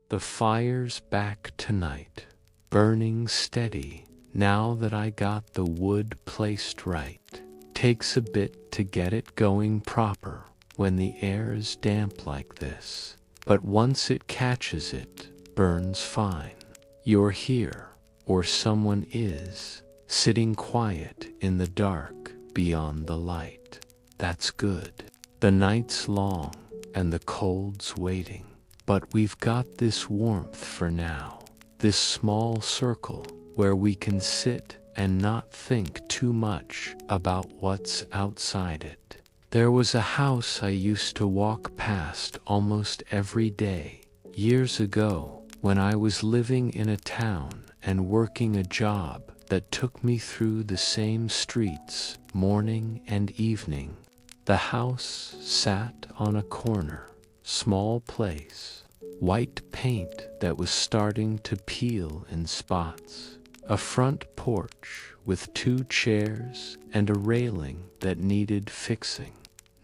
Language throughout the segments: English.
The fire's back tonight, burning steady, now that I got the wood placed right. Takes a bit to get it going proper when the air is damp like this, but once it catches it, burns fine. You're here, or someone is, sitting quiet in the dark beyond the light. That's good. The night's long, and the cold's waiting. But we've got this warmth for now, this small circle where we can sit and not think too much about what's outside it. There was a house I used to walk past almost every day, years ago, when I was living in a town and working a job that took me through the same streets, morning and evening. The house sat on a corner, small place, white paint that was starting to peel in spots, a front porch with 2 chairs and a railing that needed fixing.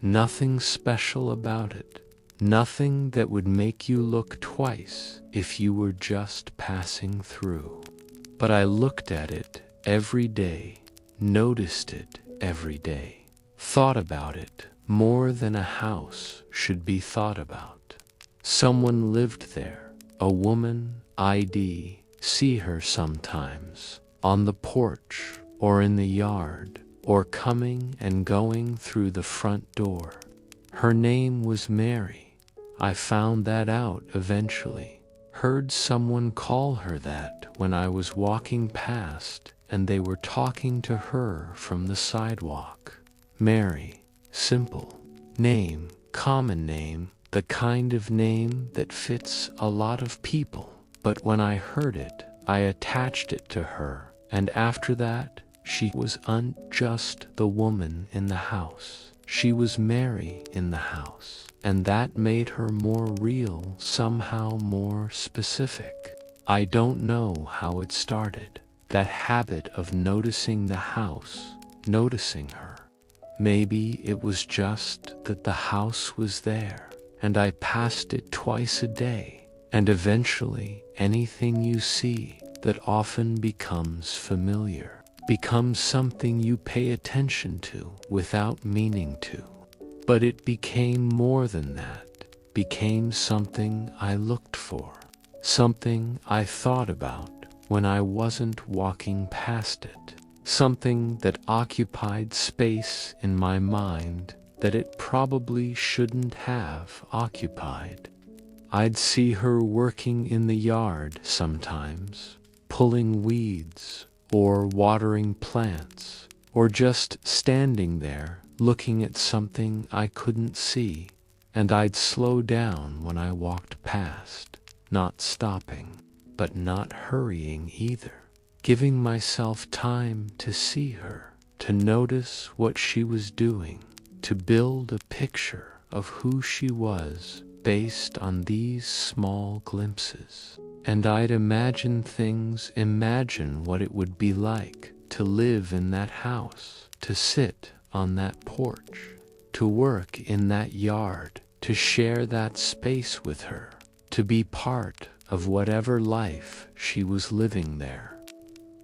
Nothing special about it, nothing that would make you look twice if you were just passing through. But I looked at it every day, noticed it every day, thought about it more than a house should be thought about. Someone lived there, a woman. I'd see her sometimes, on the porch or in the yard, or coming and going through the front door. Her name was Mary. I found that out eventually. Heard someone call her that when I was walking past and they were talking to her from the sidewalk. Mary. Simple name, common name, the kind of name that fits a lot of people. But when I heard it, I attached it to her, and after that, she wasn't just the woman in the house. She was Mary in the house, and that made her more real, somehow more specific. I don't know how it started, that habit of noticing the house, noticing her. Maybe it was just that the house was there, and I passed it twice a day, and eventually anything you see that often becomes familiar, becomes something you pay attention to without meaning to. But it became more than that, became something I looked for, something I thought about when I wasn't walking past it. Something that occupied space in my mind that it probably shouldn't have occupied. I'd see her working in the yard sometimes, pulling weeds, or watering plants, or just standing there looking at something I couldn't see, and I'd slow down when I walked past, not stopping, but not hurrying either. Giving myself time to see her, to notice what she was doing, to build a picture of who she was based on these small glimpses. And I'd imagine things, imagine what it would be like to live in that house, to sit on that porch, to work in that yard, to share that space with her, to be part of whatever life she was living there.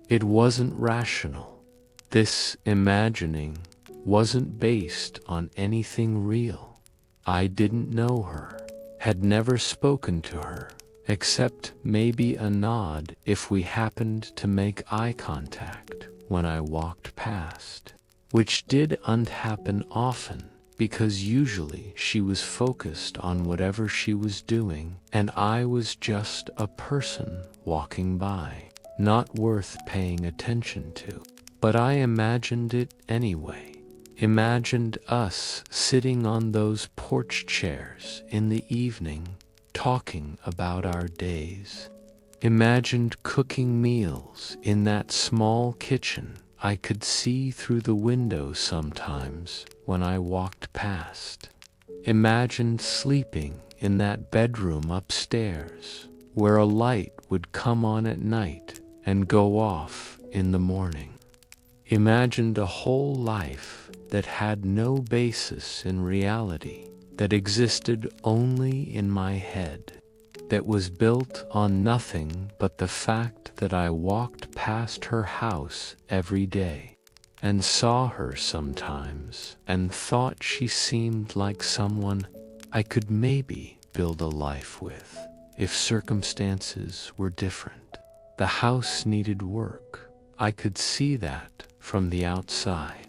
It wasn't rational. This imagining wasn't based on anything real. I didn't know her, had never spoken to her, except maybe a nod if we happened to make eye contact when I walked past, which didn't happen often because usually she was focused on whatever she was doing and I was just a person walking by. Not worth paying attention to. But I imagined it anyway. Imagined us sitting on those porch chairs in the evening, talking about our days. Imagined cooking meals in that small kitchen I could see through the window sometimes when I walked past. Imagined sleeping in that bedroom upstairs, where a light would come on at night and go off in the morning. Imagined a whole life that had no basis in reality, that existed only in my head. that was built on nothing but the fact that I walked past her house every day and saw her sometimes and thought she seemed like someone I could maybe build a life with if circumstances were different. The house needed work. I could see that from the outside.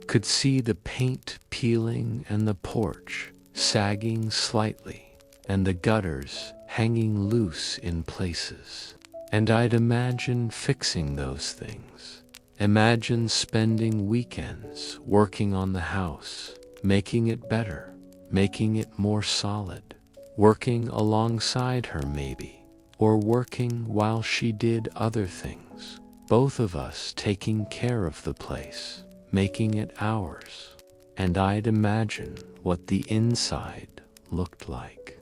Could see the paint peeling and the porch sagging slightly and the gutters hanging loose in places. And I'd imagine fixing those things. Imagine spending weekends working on the house, making it better, making it more solid, working alongside her maybe, or working while she did other things, both of us taking care of the place, making it ours. And I'd imagine what the inside looked like.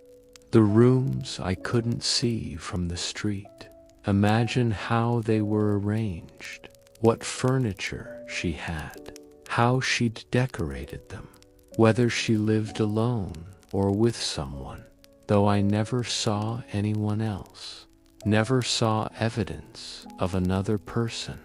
The rooms I couldn't see from the street. Imagine how they were arranged, what furniture she had, how she'd decorated them, whether she lived alone or with someone, though I never saw anyone else, never saw evidence of another person.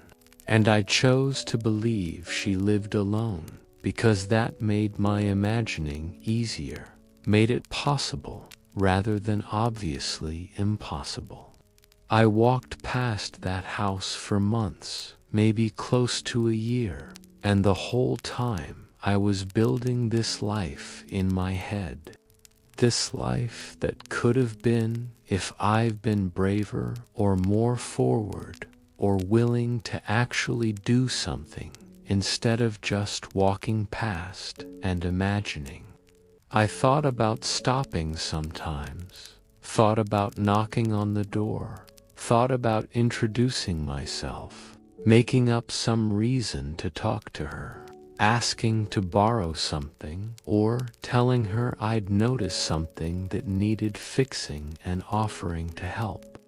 And I chose to believe she lived alone because that made my imagining easier, made it possible rather than obviously impossible. I walked past that house for months, maybe close to a year, and the whole time I was building this life in my head. This life that could have been if I've been braver or more forward or willing to actually do something instead of just walking past and imagining. I thought about stopping sometimes, thought about knocking on the door, thought about introducing myself, making up some reason to talk to her, asking to borrow something, or telling her I'd noticed something that needed fixing and offering to help.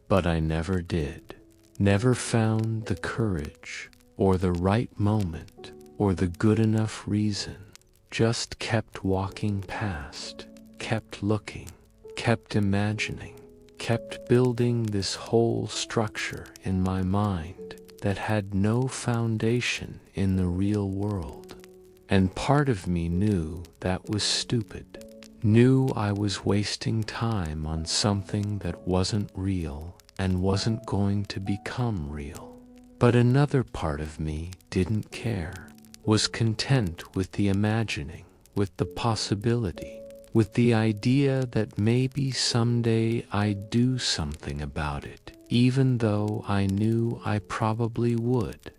But I never did. Never found the courage, or the right moment, or the good enough reason. Just kept walking past, kept looking, kept imagining, kept building this whole structure in my mind that had no foundation in the real world. And part of me knew that was stupid, knew I was wasting time on something that wasn't real and wasn't going to become real. But another part of me didn't care, was content with the imagining, with the possibility, with the idea that maybe someday I'd do something about it, even though I knew I probably would.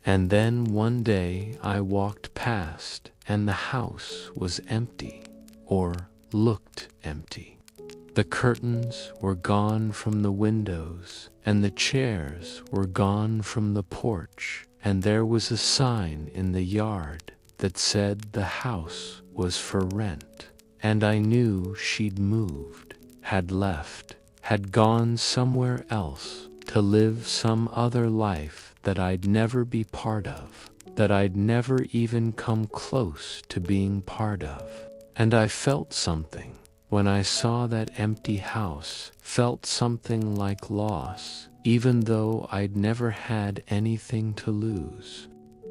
And then one day I walked past and the house was empty, or looked empty. The curtains were gone from the windows, and the chairs were gone from the porch, and there was a sign in the yard that said the house was for rent. And I knew she'd moved, had left, had gone somewhere else to live some other life that I'd never be part of, that I'd never even come close to being part of. And I felt something. When I saw that empty house, felt something like loss, even though I'd never had anything to lose.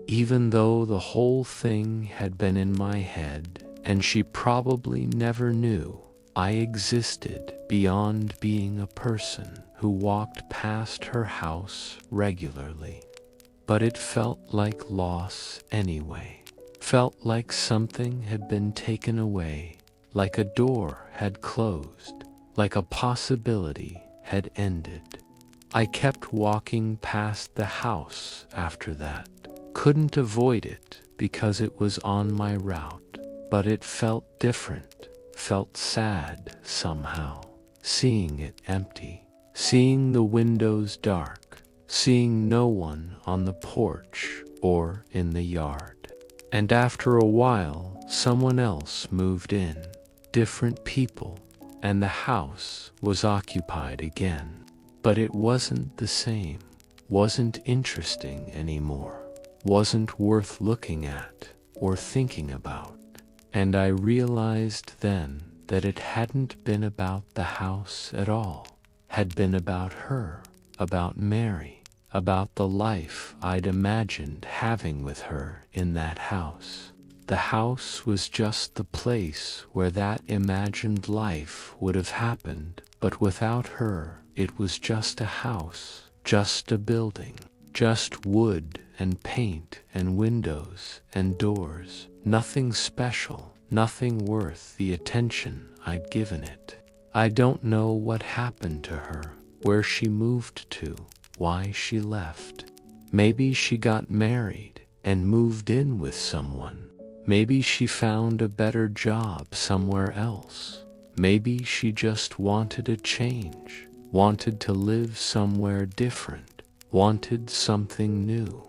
Even though the whole thing had been in my head, and she probably never knew I existed beyond being a person who walked past her house regularly. But it felt like loss anyway. Felt like something had been taken away. Like a door had closed, like a possibility had ended. I kept walking past the house after that. Couldn't avoid it because it was on my route, but it felt different, felt sad somehow, seeing it empty, seeing the windows dark, seeing no one on the porch or in the yard. And after a while, someone else moved in. Different people, and the house was occupied again. But it wasn't the same, wasn't interesting anymore, wasn't worth looking at or thinking about. And I realized then that it hadn't been about the house at all, had been about her, about Mary, about the life I'd imagined having with her in that house. The house was just the place where that imagined life would have happened, but without her, it was just a house, just a building, just wood and paint and windows and doors, nothing special, nothing worth the attention I'd given it. I don't know what happened to her, where she moved to, why she left. Maybe she got married and moved in with someone. Maybe she found a better job somewhere else. Maybe she just wanted a change, wanted to live somewhere different, wanted something new.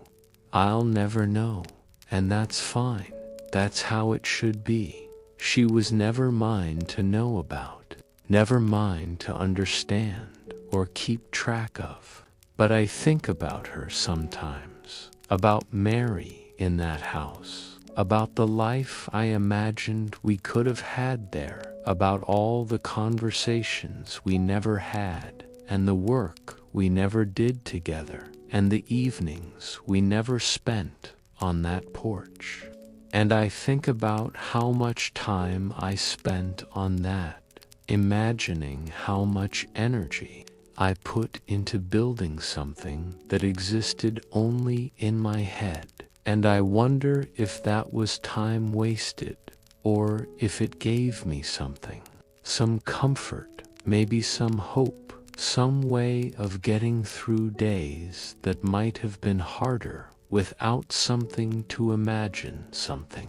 I'll never know, and that's fine. That's how it should be. She was never mine to know about, never mine to understand or keep track of. But I think about her sometimes, about Mary in that house, about the life I imagined we could have had there, about all the conversations we never had, and the work we never did together, and the evenings we never spent on that porch. And I think about how much time I spent on that, imagining how much energy I put into building something that existed only in my head. And I wonder if that was time wasted, or if it gave me something, some comfort, maybe some hope, some way of getting through days that might have been harder without something to imagine, something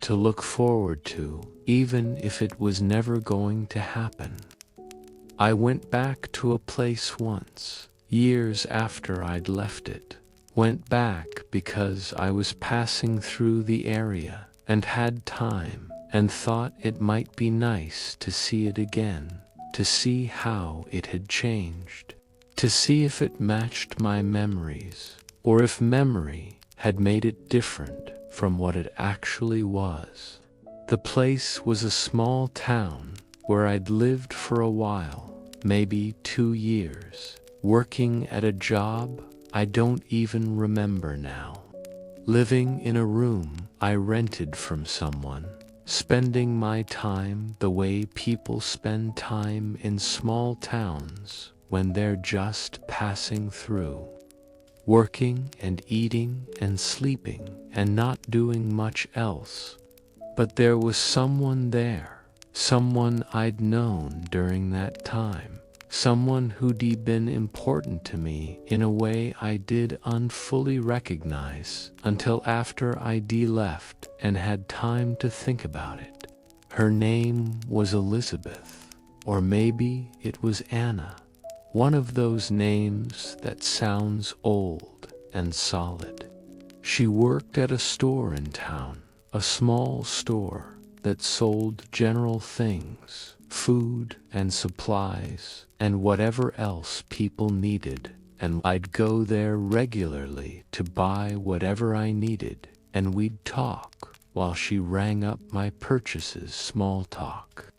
to look forward to, even if it was never going to happen. I went back to a place once, years after I'd left it. Went back because I was passing through the area and had time and thought it might be nice to see it again, to see how it had changed, to see if it matched my memories, or if memory had made it different from what it actually was. The place was a small town where I'd lived for a while, maybe 2 years, working at a job I don't even remember now. Living in a room I rented from someone, spending my time the way people spend time in small towns when they're just passing through. Working and eating and sleeping and not doing much else. But there was someone there, someone I'd known during that time. Someone who'd been important to me in a way I did unfully recognize until after I'd left and had time to think about it. Her name was Elizabeth, or maybe it was Anna, one of those names that sounds old and solid. She worked at a store in town, a small store that sold general things, food and supplies, and whatever else people needed, and I'd go there regularly to buy whatever I needed, and we'd talk while she rang up my purchases, small talk.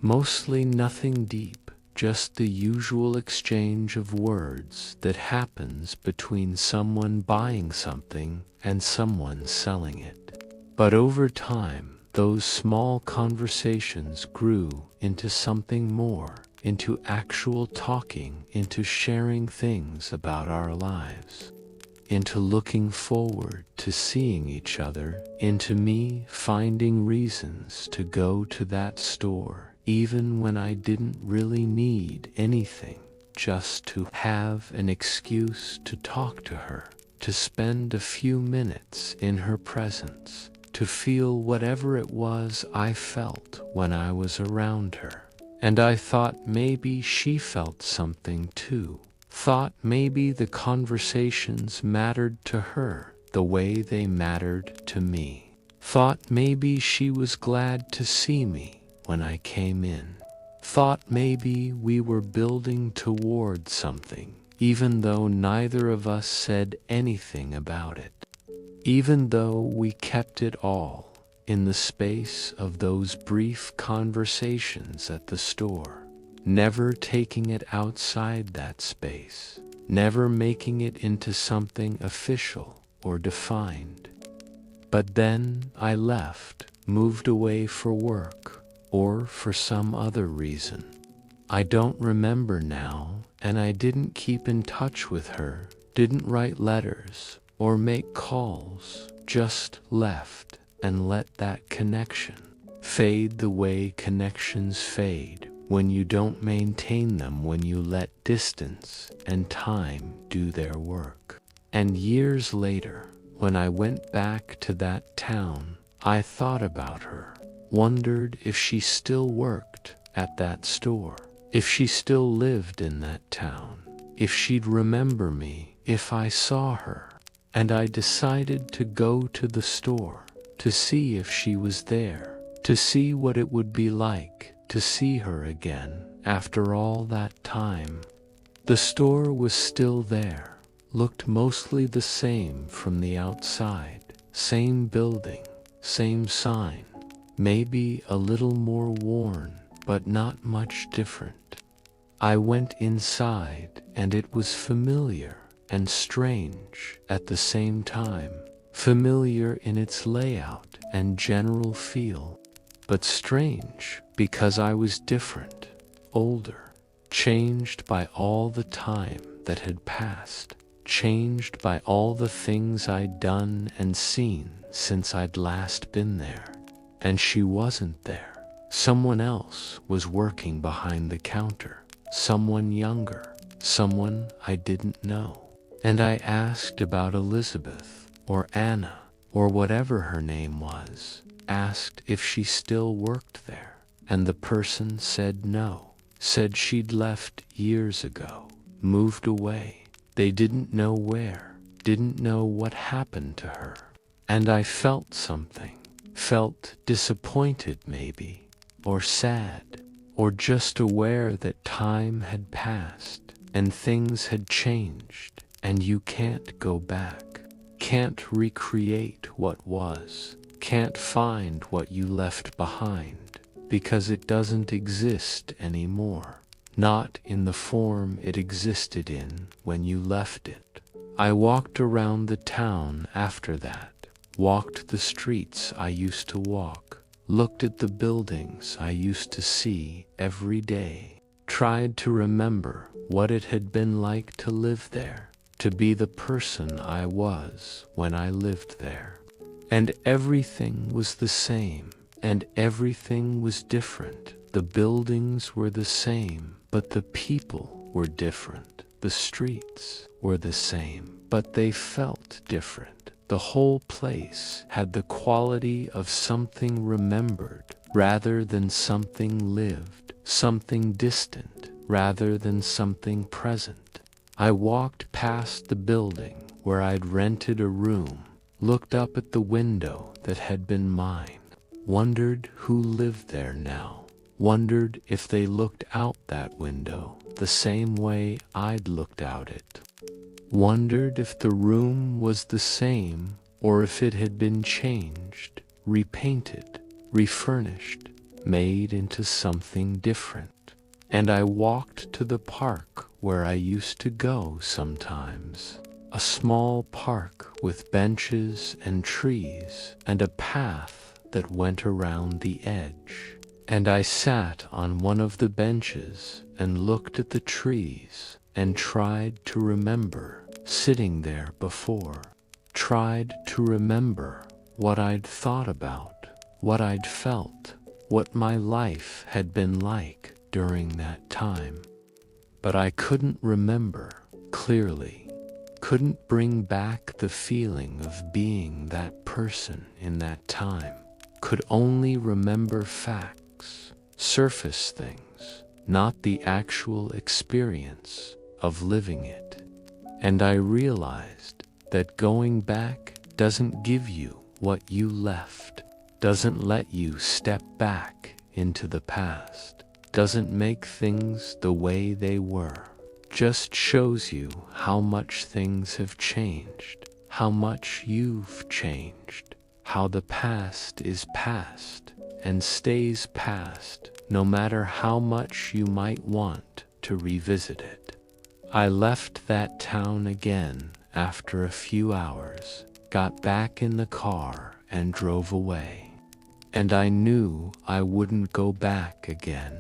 Mostly nothing deep, just the usual exchange of words that happens between someone buying something and someone selling it. But over time, those small conversations grew into something more, into actual talking, into sharing things about our lives, into looking forward to seeing each other, into me finding reasons to go to that store, even when I didn't really need anything, just to have an excuse to talk to her, to spend a few minutes in her presence, to feel whatever it was I felt when I was around her. And I thought maybe she felt something too, thought maybe the conversations mattered to her the way they mattered to me, thought maybe she was glad to see me when I came in, thought maybe we were building toward something, even though neither of us said anything about it. Even though we kept it all in the space of those brief conversations at the store, never taking it outside that space, never making it into something official or defined. But then I left, moved away for work, or for some other reason. I don't remember now, and I didn't keep in touch with her, didn't write letters or make calls, just left and let that connection fade the way connections fade when you don't maintain them, when you let distance and time do their work. And years later, when I went back to that town, I thought about her, wondered if she still worked at that store, if she still lived in that town, if she'd remember me if I saw her. And I decided to go to the store to see if she was there, to see what it would be like to see her again after all that time. The store was still there, looked mostly the same from the outside, same building, same sign, maybe a little more worn, but not much different. I went inside and it was familiar and strange at the same time, familiar in its layout and general feel, but strange because I was different, older, changed by all the time that had passed, changed by all the things I'd done and seen since I'd last been there. And she wasn't there. Someone else was working behind the counter, someone younger, someone I didn't know. And I asked about Elizabeth or Anna or whatever her name was, asked if she still worked there, and the person said no, said she'd left years ago, moved away. They didn't know where, didn't know what happened to her. And I felt something, felt disappointed maybe, or sad, or just aware that time had passed and things had changed. And you can't go back, can't recreate what was, can't find what you left behind, because it doesn't exist anymore, not in the form it existed in when you left it. I walked around the town after that, walked the streets I used to walk, looked at the buildings I used to see every day, tried to remember what it had been like to live there, to be the person I was when I lived there. And everything was the same, and everything was different. The buildings were the same, but the people were different. The streets were the same, but they felt different. The whole place had the quality of something remembered rather than something lived, something distant rather than something present. I walked past the building where I'd rented a room, looked up at the window that had been mine, wondered who lived there now, wondered if they looked out that window the same way I'd looked out it, wondered if the room was the same or if it had been changed, repainted, refurnished, made into something different. And I walked to the park where I used to go sometimes, a small park with benches and trees and a path that went around the edge. And I sat on one of the benches and looked at the trees and tried to remember sitting there before, tried to remember what I'd thought about, what I'd felt, what my life had been like during that time. But I couldn't remember clearly, couldn't bring back the feeling of being that person in that time, could only remember facts, surface things, not the actual experience of living it. And I realized that going back doesn't give you what you left, doesn't let you step back into the past, doesn't make things the way they were, just shows you how much things have changed, how much you've changed, how the past is past and stays past, no matter how much you might want to revisit it. I left that town again after a few hours, got back in the car and drove away. And I knew I wouldn't go back again.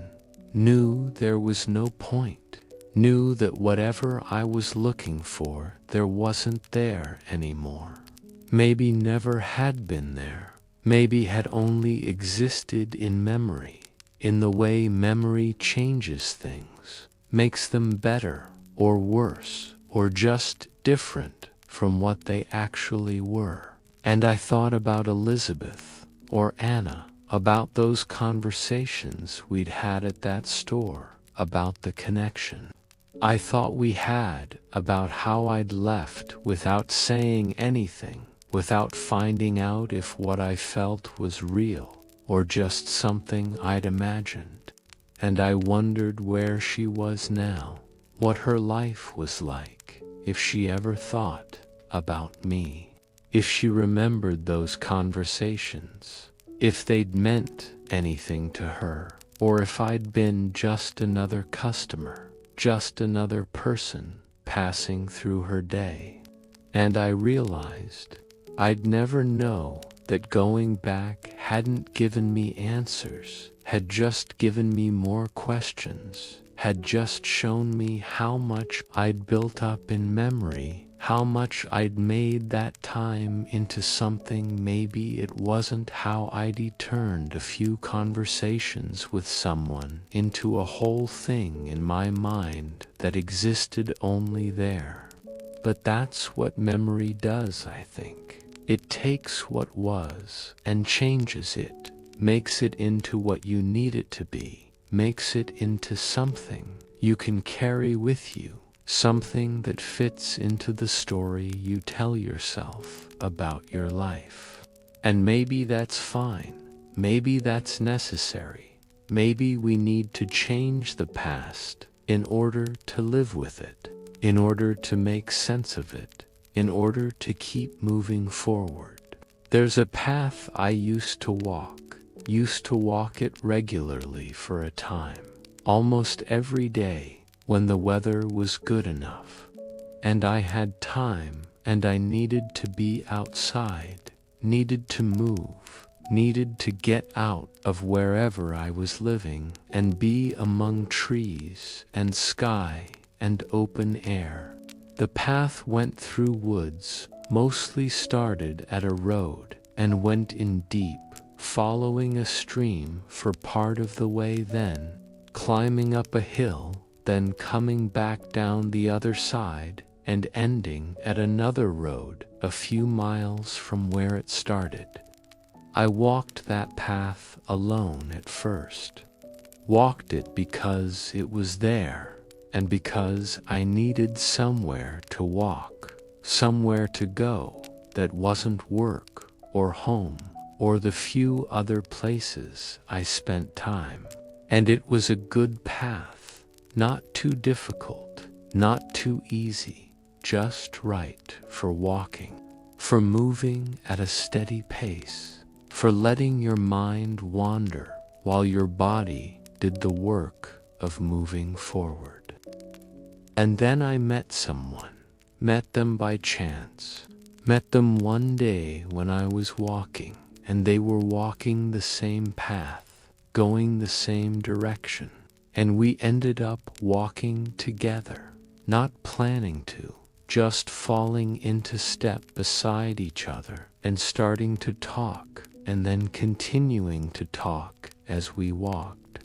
Knew there was no point. Knew that whatever I was looking for, there wasn't there anymore. Maybe never had been there. Maybe had only existed in memory, in the way memory changes things, makes them better or worse, or just different from what they actually were. And I thought about Elizabeth or Anna, about those conversations we'd had at that store, about the connection I thought we had, about how I'd left without saying anything, without finding out if what I felt was real or just something I'd imagined. And I wondered where she was now, what her life was like, if she ever thought about me, if she remembered those conversations, if they'd meant anything to her, or if I'd been just another customer, just another person passing through her day. And I realized I'd never know that going back hadn't given me answers, had just given me more questions, had just shown me how much I'd built up in memory, how much I'd made that time into something maybe it wasn't, how I'd turned a few conversations with someone into a whole thing in my mind that existed only there. But that's what memory does, I think. It takes what was and changes it, makes it into what you need it to be, makes it into something you can carry with you, something that fits into the story you tell yourself about your life. And maybe that's fine. Maybe that's necessary. Maybe we need to change the past in order to live with it, in order to make sense of it, in order to keep moving forward. There's a path I used to walk it regularly for a time, almost every day when the weather was good enough, and I had time, and I needed to be outside, needed to move, needed to get out of wherever I was living and be among trees and sky and open air. The path went through woods, mostly started at a road and went in deep, following a stream for part of the way, then climbing up a hill, then coming back down the other side and ending at another road a few miles from where it started. I walked that path alone at first. Walked it because it was there, and because I needed somewhere to walk, somewhere to go that wasn't work or home or the few other places I spent time. And it was a good path, not too difficult, not too easy, just right for walking, for moving at a steady pace, for letting your mind wander while your body did the work of moving forward. And then I met someone, met them by chance, met them one day when I was walking, and they were walking the same path, going the same direction, and we ended up walking together, not planning to, just falling into step beside each other and starting to talk, and then continuing to talk as we walked.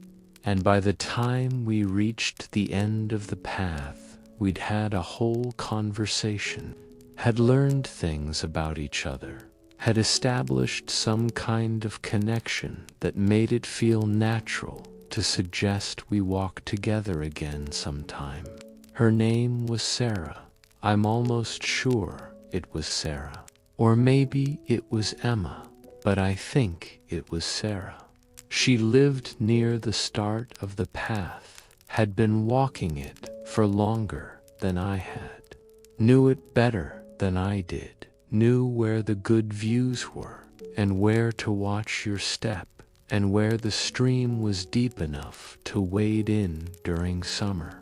And by the time we reached the end of the path, we'd had a whole conversation, had learned things about each other, had established some kind of connection that made it feel natural to suggest we walk together again sometime. Her name was Sarah. I'm almost sure it was Sarah. Or maybe it was Emma, but I think it was Sarah. She lived near the start of the path, had been walking it for longer than I had, knew it better than I did, knew where the good views were, and where to watch your step, and where the stream was deep enough to wade in during summer.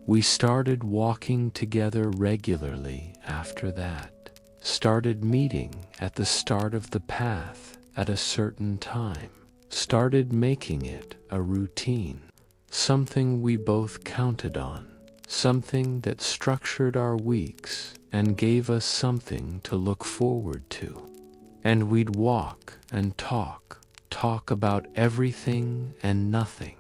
We started walking together regularly after that, started meeting at the start of the path at a certain time, started making it a routine, something we both counted on, something that structured our weeks and gave us something to look forward to. And we'd walk and talk about everything and nothing,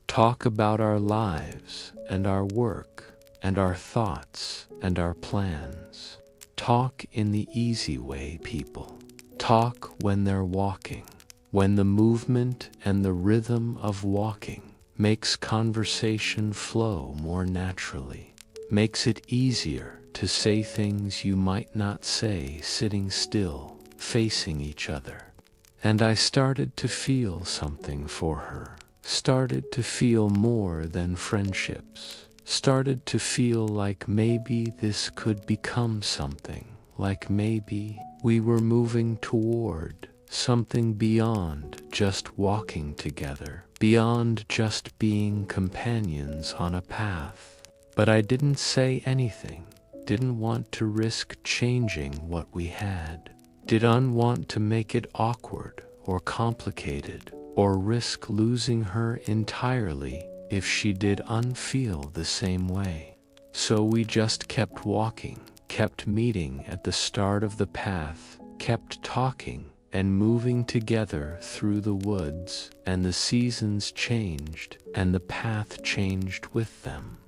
talk about our lives and our work and our thoughts and our plans. Talk in the easy way, people. Talk when they're walking, when the movement and the rhythm of walking makes conversation flow more naturally, makes it easier to say things you might not say sitting still, facing each other. And I started to feel something for her, started to feel more than friendships, started to feel like maybe this could become something, like maybe we were moving toward something beyond just walking together, beyond just being companions on a path. But I didn't say anything, didn't want to risk changing what we had, didn't want to make it awkward or complicated, or risk losing her entirely if she did unfeel the same way. So we just kept walking, kept meeting at the start of the path, kept talking and moving together through the woods, and the seasons changed and the path changed with them.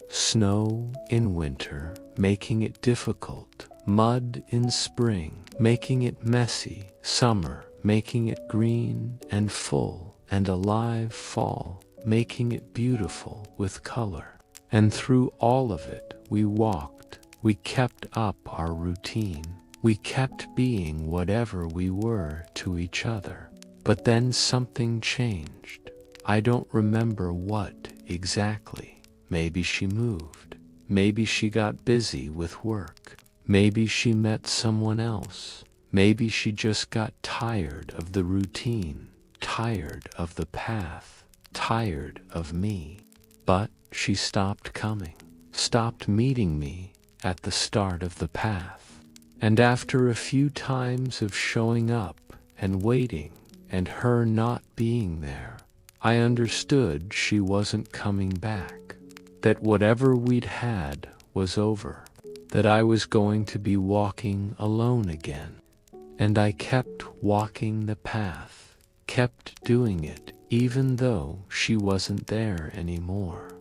Snow in winter, making it difficult, mud in spring, making it messy, summer, making it green and full, and alive fall, making it beautiful with color. And through all of it, we walked, we kept up our routine, we kept being whatever we were to each other. But then something changed. I don't remember what exactly. Maybe she moved. Maybe she got busy with work. Maybe she met someone else. Maybe she just got tired of the routine, tired of the path, tired of me. But she stopped coming, stopped meeting me at the start of the path. And after a few times of showing up and waiting and her not being there, I understood she wasn't coming back, that whatever we'd had was over, that I was going to be walking alone again. And I kept walking the path, kept doing it even though she wasn't there anymore,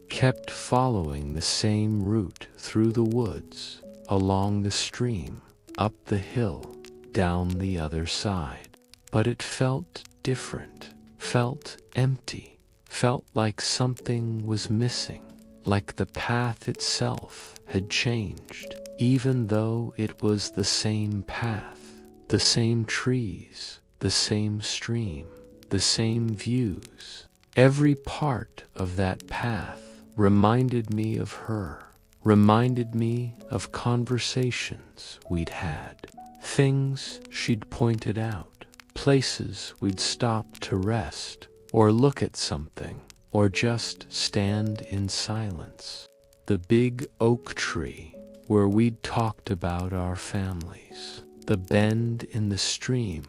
kept following the same route through the woods, along the stream, up the hill, down the other side. But it felt different, felt empty, felt like something was missing, like the path itself had changed, even though it was the same path, the same trees, the same stream, the same views. Every part of that path reminded me of her, reminded me of conversations we'd had, things she'd pointed out, places we'd stop to rest, or look at something, or just stand in silence. The big oak tree where we'd talked about our families, the bend in the stream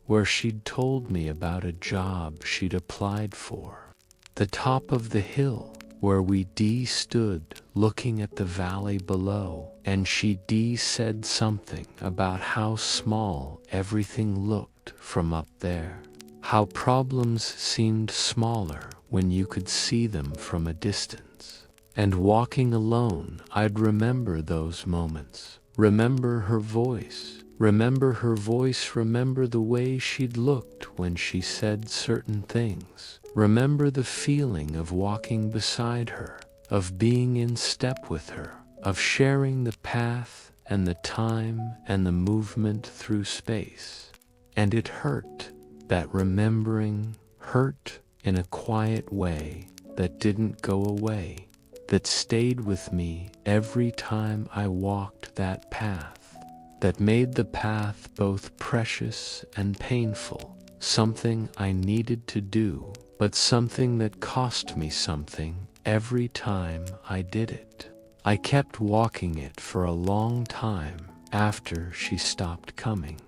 where she'd told me about a job she'd applied for, the top of the hill where we stood looking at the valley below, and she said something about how small everything looked from up there, how problems seemed smaller when you could see them from a distance. And walking alone, I'd remember those moments, remember her voice, remember the way she'd looked when she said certain things, remember the feeling of walking beside her, of being in step with her, of sharing the path and the time and the movement through space. And it hurt, that remembering hurt in a quiet way that didn't go away, that stayed with me every time I walked that path. that made the path both precious and painful, something I needed to do, but something that cost me something every time I did it. I kept walking it for a long time after she stopped coming.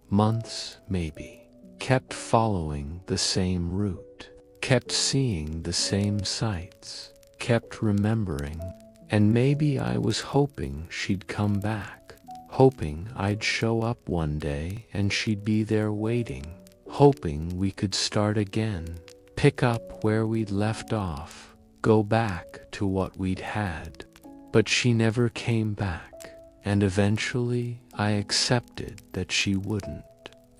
Months, maybe. Kept following the same route. Kept seeing the same sights. Kept remembering. And maybe I was hoping she'd come back. Hoping I'd show up one day and she'd be there waiting. Hoping we could start again. Pick up where we'd left off. Go back to what we'd had. But she never came back, and eventually I accepted that she wouldn't.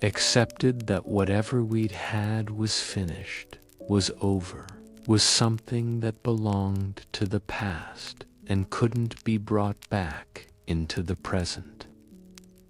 Accepted that whatever we'd had was finished, was over, was something that belonged to the past and couldn't be brought back into the present.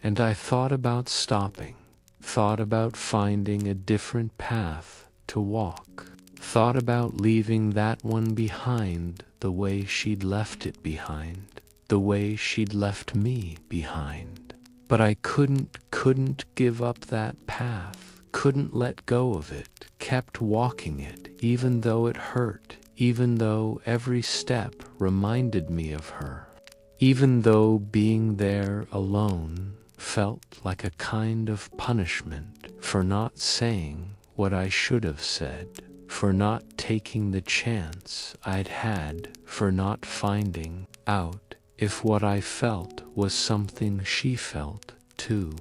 And I thought about stopping, thought about finding a different path to walk, thought about leaving that one behind the way she'd left it behind, the way she'd left me behind. But I couldn't give up that path, couldn't let go of it, kept walking it, even though it hurt, even though every step reminded me of her, even though being there alone felt like a kind of punishment for not saying what I should have said, for not taking the chance I'd had, for not finding out if what I felt was something she felt too.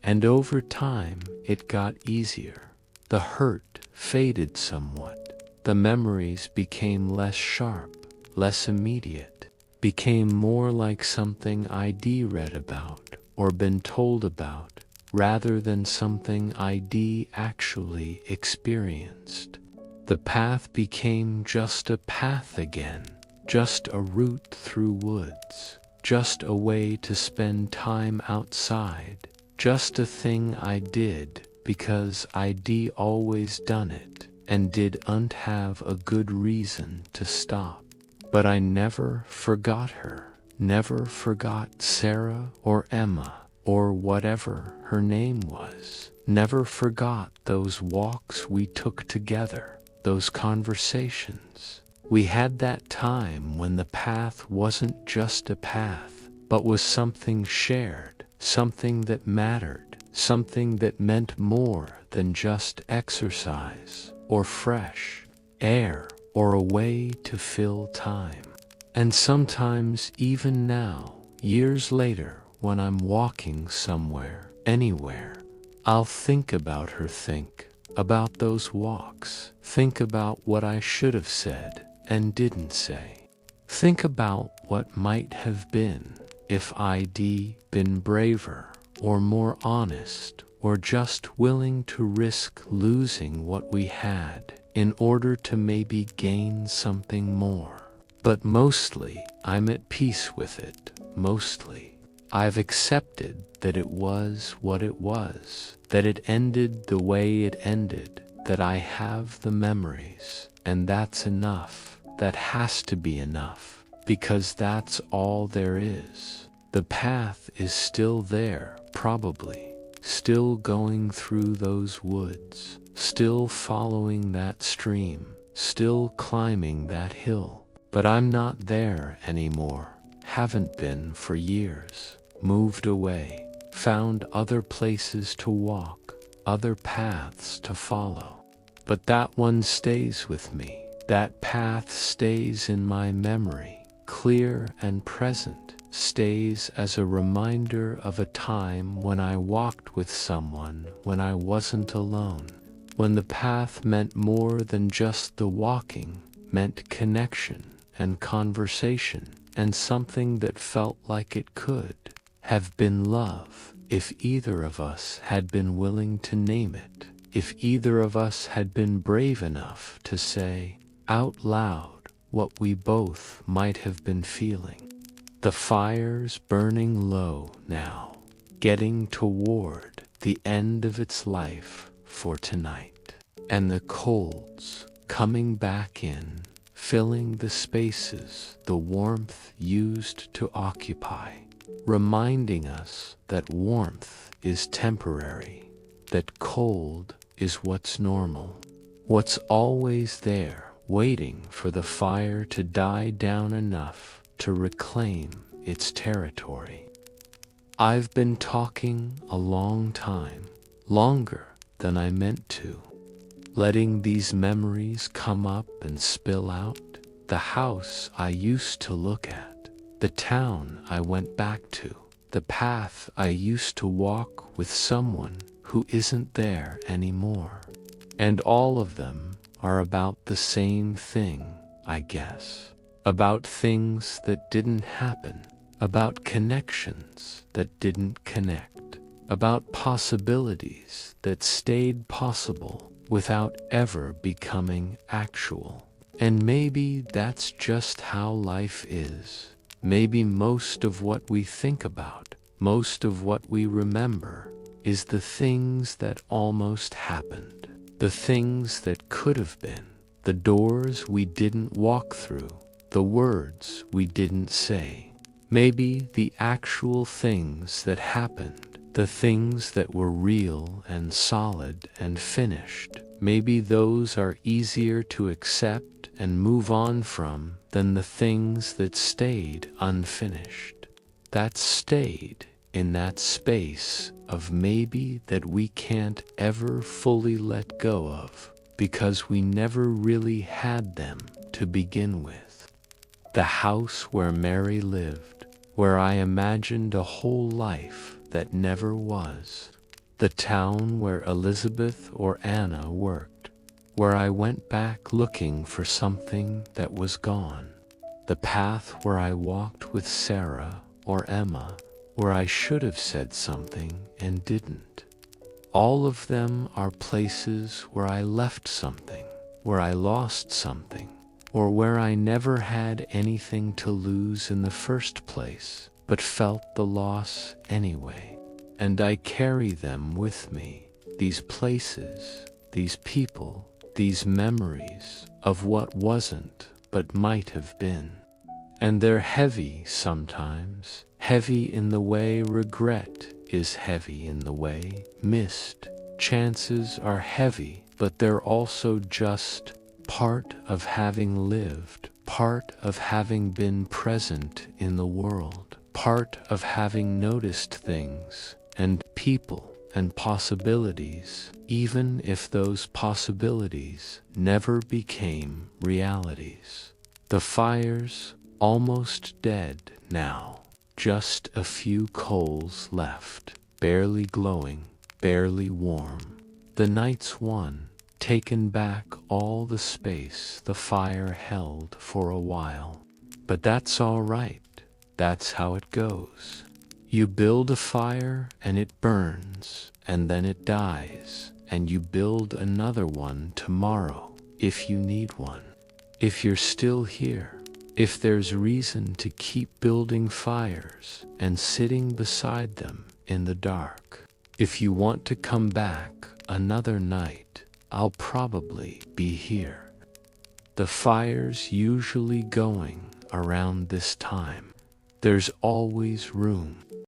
And over time it got easier. The hurt faded somewhat. The memories became less sharp, less immediate, became more like something I'd read about or been told about, rather than something I'd actually experienced. The path became just a path again, just a route through woods, just a way to spend time outside, just a thing I did because I'd always done it and didn't have a good reason to stop. But I never forgot her, never forgot Sarah or Emma or whatever her name was, never forgot those walks we took together. Those conversations. We had that time when the path wasn't just a path, but was something shared, something that mattered, something that meant more than just exercise, or fresh air, or a way to fill time. And sometimes even now, years later, when I'm walking somewhere, anywhere, I'll think about her, think about those walks, think about what I should have said and didn't say. Think about what might have been if I'd been braver or more honest or just willing to risk losing what we had in order to maybe gain something more. But mostly, I'm at peace with it, mostly. I've accepted that it was what it was, that it ended the way it ended, that I have the memories, and that's enough. That has to be enough, because that's all there is. The path is still there, probably, still going through those woods, still following that stream, still climbing that hill. But I'm not there anymore, haven't been for years, moved away, found other places to walk, other paths to follow. But that one stays with me, that path stays in my memory, clear and present, stays as a reminder of a time when I walked with someone, when I wasn't alone, when the path meant more than just the walking, meant connection and conversation, and something that felt like it could have been love, if either of us had been willing to name it, if either of us had been brave enough to say out loud what we both might have been feeling. The fire's burning low now, getting toward the end of its life for tonight, and the cold's coming back in, filling the spaces the warmth used to occupy, reminding us that warmth is temporary, that cold is what's normal, what's always there, waiting for the fire to die down enough to reclaim its territory. I've been talking a long time, longer than I meant to, letting these memories come up and spill out. The house I used to look at, the town I went back to, the path I used to walk with someone who isn't there anymore. And all of them are about the same thing, I guess. About things that didn't happen, about connections that didn't connect, about possibilities that stayed possible without ever becoming actual. And maybe that's just how life is. Maybe most of what we think about, most of what we remember, is the things that almost happened, the things that could have been, the doors we didn't walk through, the words we didn't say. Maybe the actual things that happened, the things that were real and solid and finished, maybe those are easier to accept and move on from than the things that stayed unfinished, that stayed in that space of maybe that we can't ever fully let go of because we never really had them to begin with. The house where Mary lived, where I imagined a whole life that never was. The town where Elizabeth or Anna worked, where I went back looking for something that was gone. The path where I walked with Sarah or Emma, where I should have said something and didn't. All of them are places where I left something, where I lost something, or where I never had anything to lose in the first place, but felt the loss anyway. And I carry them with me, these places, these people, these memories of what wasn't but might have been. And they're heavy sometimes, heavy in the way regret is heavy in the way missed chances are heavy, but they're also just part of having lived, part of having been present in the world, part of having noticed things and people and possibilities, even if those possibilities never became realities. The fire's almost dead now, just a few coals left, barely glowing, barely warm. The night's won, taken back all the space the fire held for a while. But that's all right, that's how it goes. You build a fire and it burns, and then it dies, and you build another one tomorrow if you need one. If you're still here, if there's reason to keep building fires and sitting beside them in the dark. If you want to come back another night, I'll probably be here. The fire's usually going around this time. There's always room.